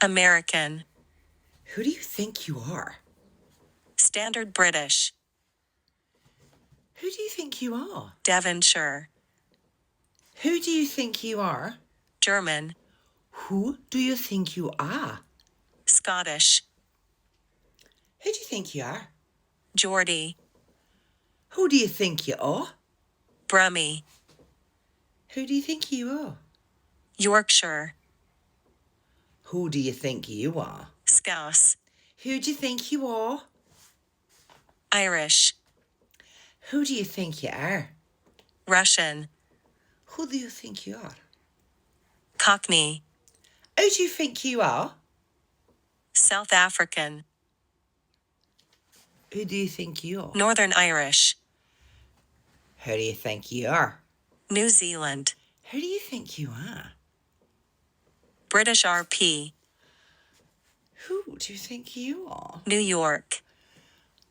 American. Who do you think you are? Standard British. Who do you think you are? Devonshire. Who do you think you are? German. Who do you think you are? Scottish. Who do you think you are? Geordie. Who do you think you are? Brummie. Who do you think you are? Yorkshire. Who do you think you are? Scouse. Who do you think you are? Irish. Who do you think you are? Russian. Who do you think you are? Cockney. Who do you think you are? South African. Who do you think you are? Northern Irish. Who do you think you are? New Zealand. Who do you think you are? British RP. Who do you think you are? New York.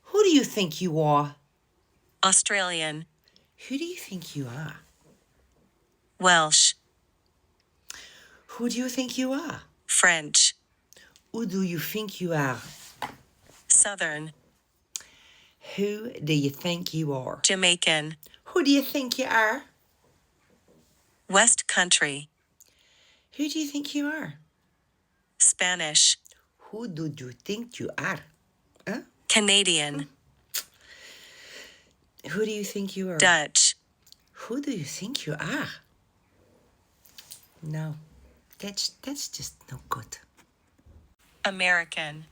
Who do you think you are? Australian. Who do you think you are? Welsh. Who do you think you are? French. Who do you think you are? Southern. Who do you think you are? Jamaican. Who do you think you are? West Country. Who do you think you are? Spanish. Who do you think you are? Huh? Canadian. Who do you think you are? Dutch. Who do you think you are? No, that's just no good. American.